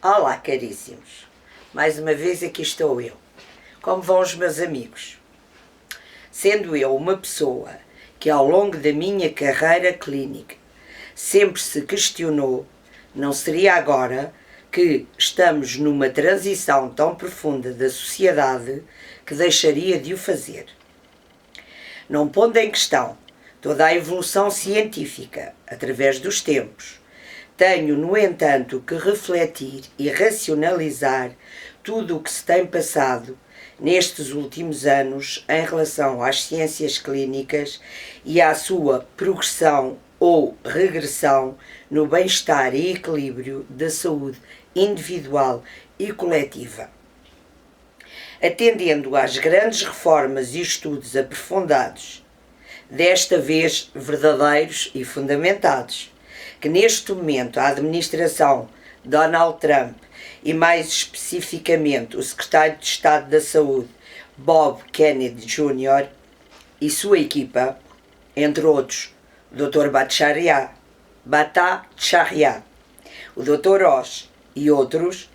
Olá, caríssimos. Mais uma vez aqui estou eu. Como vão os meus amigos? Sendo eu uma pessoa que ao longo da minha carreira clínica sempre se questionou, não seria agora que estamos numa transição tão profunda da sociedade que deixaria de o fazer. Não pondo em questão toda a evolução científica através dos tempos, tenho, no entanto, que refletir e racionalizar tudo o que se tem passado nestes últimos anos em relação às ciências clínicas e à sua progressão ou regressão no bem-estar e equilíbrio da saúde individual e coletiva. Atendendo às grandes reformas e estudos aprofundados, desta vez verdadeiros e fundamentados, que neste momento a administração Donald Trump e mais especificamente o secretário de Estado da Saúde Bob Kennedy Jr. e sua equipa, entre outros o Dr. Bhattacharya, o Dr. Oz e outros,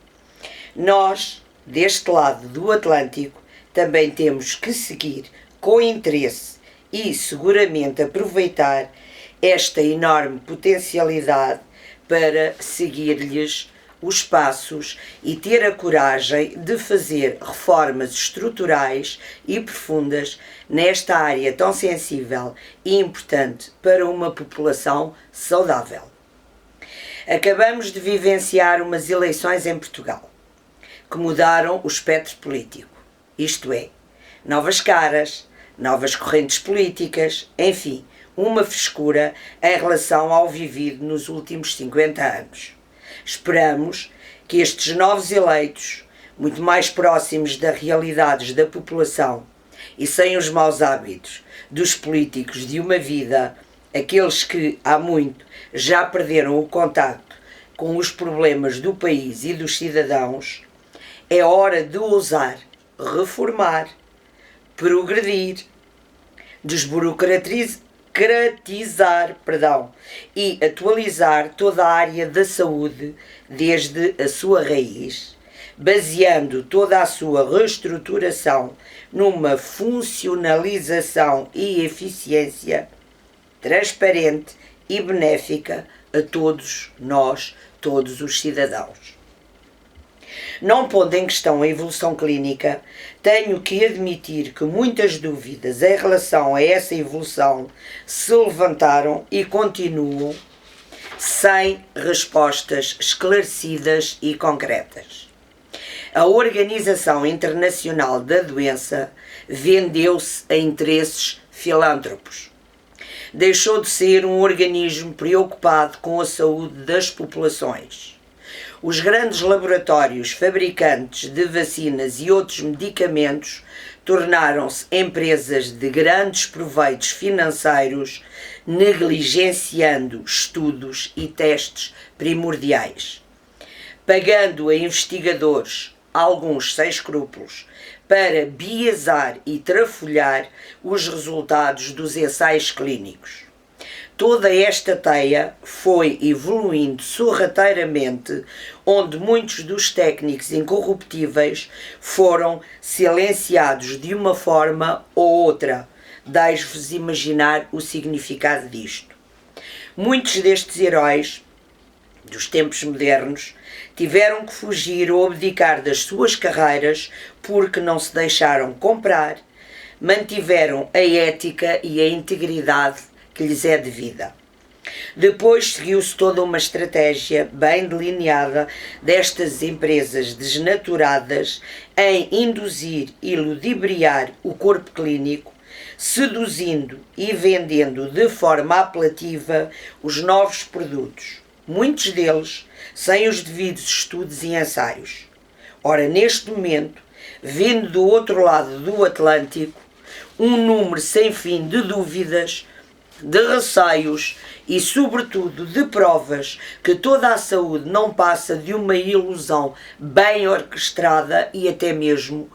nós, deste lado do Atlântico, também temos que seguir com interesse e seguramente aproveitar esta enorme potencialidade para seguir-lhes os passos e ter a coragem de fazer reformas estruturais e profundas nesta área tão sensível e importante para uma população saudável. Acabamos de vivenciar umas eleições em Portugal que mudaram o espectro político, isto é, novas caras, novas correntes políticas, enfim, uma frescura em relação ao vivido nos últimos 50 anos. Esperamos que estes novos eleitos, muito mais próximos das realidades da população e sem os maus hábitos dos políticos de uma vida, aqueles que há muito já perderam o contacto com os problemas do país e dos cidadãos, é hora de ousar reformar, progredir, desburocratizar e atualizar toda a área da saúde desde a sua raiz, baseando toda a sua reestruturação numa funcionalização e eficiência transparente e benéfica a todos nós, todos os cidadãos. Não pondo em questão a evolução clínica, tenho que admitir que muitas dúvidas em relação a essa evolução se levantaram e continuam sem respostas esclarecidas e concretas. A Organização Internacional da Doença vendeu-se a interesses filântropos. Deixou de ser um organismo preocupado com a saúde das populações. Os grandes laboratórios fabricantes de vacinas e outros medicamentos tornaram-se empresas de grandes proveitos financeiros, negligenciando estudos e testes primordiais, pagando a investigadores, alguns sem escrúpulos, para biaisar e trafolhar os resultados dos ensaios clínicos. Toda esta teia foi evoluindo sorrateiramente, onde muitos dos técnicos incorruptíveis foram silenciados de uma forma ou outra. Deixo-vos imaginar o significado disto. Muitos destes heróis dos tempos modernos tiveram que fugir ou abdicar das suas carreiras porque não se deixaram comprar, mantiveram a ética e a integridade que lhes é devida. Depois seguiu-se toda uma estratégia bem delineada destas empresas desnaturadas em induzir e ludibriar o corpo clínico, seduzindo e vendendo de forma apelativa os novos produtos, muitos deles sem os devidos estudos e ensaios. Ora, neste momento, vendo do outro lado do Atlântico um número sem fim de dúvidas, de receios e, sobretudo, de provas que toda a saúde não passa de uma ilusão bem orquestrada e até mesmo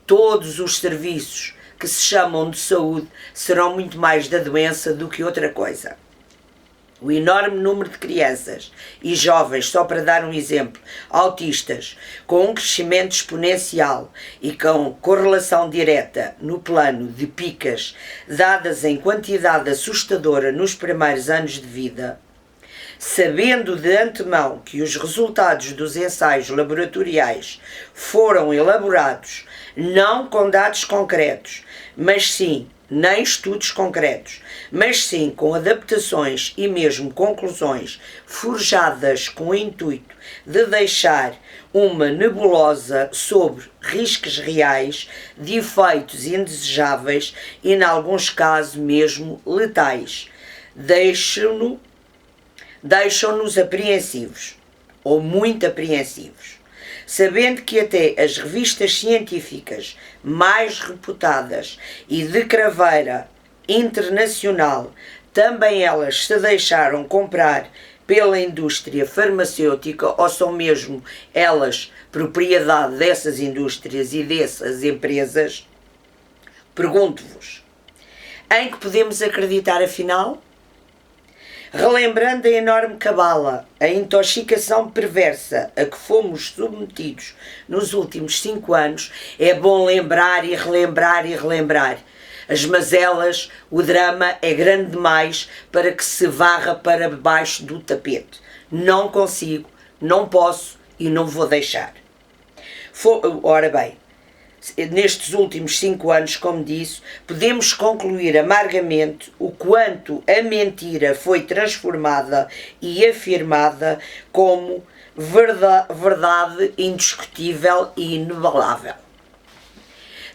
todos os serviços que se chamam de saúde serão muito mais da doença do que outra coisa. O enorme número de crianças e jovens, só para dar um exemplo, autistas, com um crescimento exponencial e com correlação direta no plano de picas dadas em quantidade assustadora nos primeiros anos de vida, sabendo de antemão que os resultados dos ensaios laboratoriais foram elaborados não com dados concretos, mas sim nem estudos concretos, mas sim com adaptações e mesmo conclusões forjadas com o intuito de deixar uma nebulosa sobre riscos reais de efeitos indesejáveis e, em alguns casos, mesmo letais. Deixam-nos apreensivos, ou muito apreensivos, sabendo que até as revistas científicas mais reputadas e de craveira internacional, também elas se deixaram comprar pela indústria farmacêutica, ou são mesmo elas propriedade dessas indústrias e dessas empresas. Pergunto-vos, em que podemos acreditar afinal? Relembrando a enorme cabala, a intoxicação perversa a que fomos submetidos nos últimos 5 anos, é bom lembrar e relembrar e relembrar. As mazelas, o drama é grande demais para que se varra para baixo do tapete. Não consigo, não posso e não vou deixar. Ora bem, nestes últimos 5 anos, como disse, podemos concluir amargamente o quanto a mentira foi transformada e afirmada como verdade indiscutível e inabalável.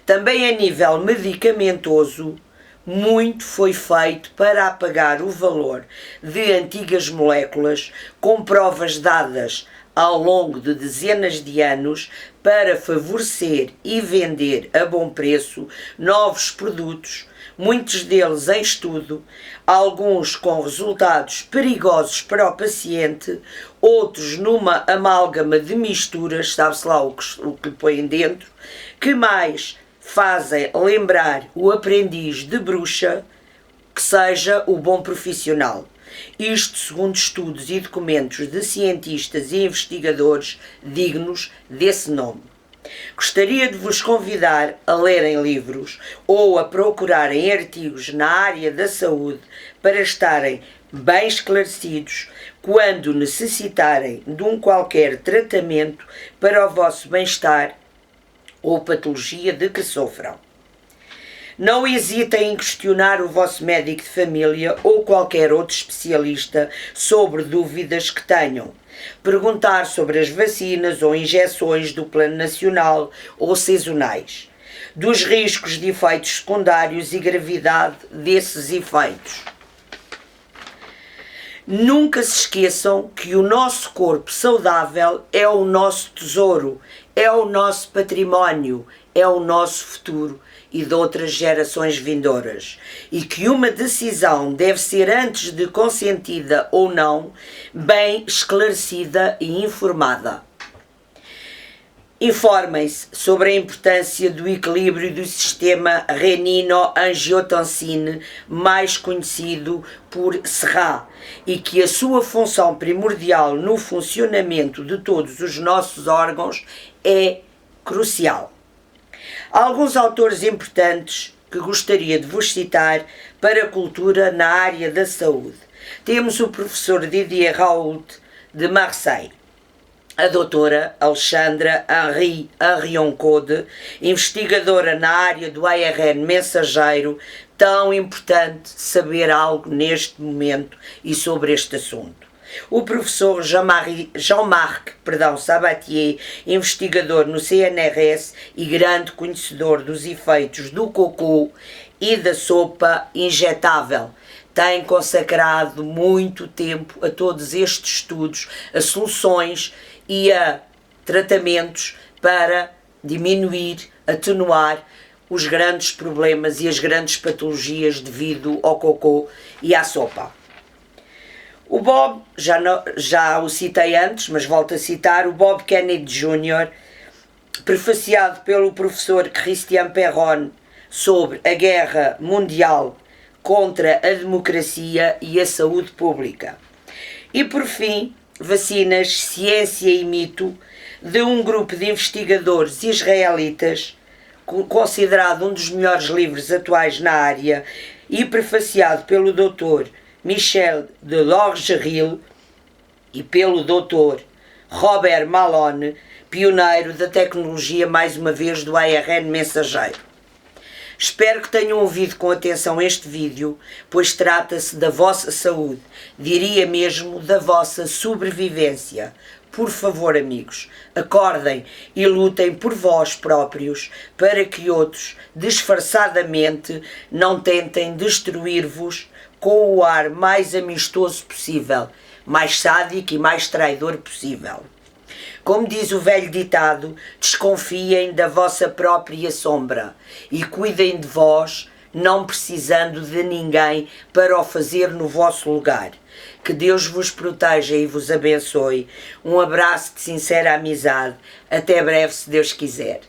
Também a nível medicamentoso, muito foi feito para apagar o valor de antigas moléculas com provas dadas ao longo de dezenas de anos para favorecer e vender a bom preço novos produtos, muitos deles em estudo, alguns com resultados perigosos para o paciente, outros numa amálgama de misturas, sabe-se lá o que lhe põem dentro, que mais fazem lembrar o aprendiz de bruxa que seja o bom profissional. Isto segundo estudos e documentos de cientistas e investigadores dignos desse nome. Gostaria de vos convidar a lerem livros ou a procurarem artigos na área da saúde para estarem bem esclarecidos quando necessitarem de um qualquer tratamento para o vosso bem-estar ou patologia de que sofram. Não hesitem em questionar o vosso médico de família ou qualquer outro especialista sobre dúvidas que tenham. Perguntar sobre as vacinas ou injeções do Plano Nacional ou sazonais, dos riscos de efeitos secundários e gravidade desses efeitos. Nunca se esqueçam que o nosso corpo saudável é o nosso tesouro, é o nosso património, é o nosso futuro e de outras gerações vindouras, e que uma decisão deve ser, antes de consentida ou não, bem esclarecida e informada. Informem-se sobre a importância do equilíbrio do sistema renino-angiotensina, mais conhecido por SRA, e que a sua função primordial no funcionamento de todos os nossos órgãos é crucial. Há alguns autores importantes que gostaria de vos citar para a cultura na área da saúde. Temos o professor Didier Raoult, de Marseille, a doutora Alexandra Henrion-Code, investigadora na área do ARN mensageiro, tão importante saber algo neste momento e sobre este assunto. O professor Jean-Marc Sabatier, investigador no CNRS e grande conhecedor dos efeitos do cocô e da sopa injetável, tem consacrado muito tempo a todos estes estudos, a soluções e a tratamentos para diminuir, atenuar os grandes problemas e as grandes patologias devido ao cocô e à sopa. O Bob, já o citei antes, mas volto a citar, o Bob Kennedy Jr., prefaciado pelo professor Christian Perron sobre a Guerra Mundial contra a democracia e a saúde pública. E por fim, Vacinas, Ciência e Mito, de um grupo de investigadores israelitas, considerado um dos melhores livros atuais na área e prefaciado pelo Dr. Michel de Lorgeril e pelo Dr. Robert Malone, pioneiro da tecnologia, mais uma vez, do ARN mensageiro. Espero que tenham ouvido com atenção este vídeo, pois trata-se da vossa saúde, diria mesmo da vossa sobrevivência. Por favor, amigos, acordem e lutem por vós próprios para que outros, disfarçadamente, não tentem destruir-vos com o ar mais amistoso possível, mais sádico e mais traidor possível. Como diz o velho ditado, desconfiem da vossa própria sombra e cuidem de vós, não precisando de ninguém para o fazer no vosso lugar. Que Deus vos proteja e vos abençoe. Um abraço de sincera amizade. Até breve, se Deus quiser.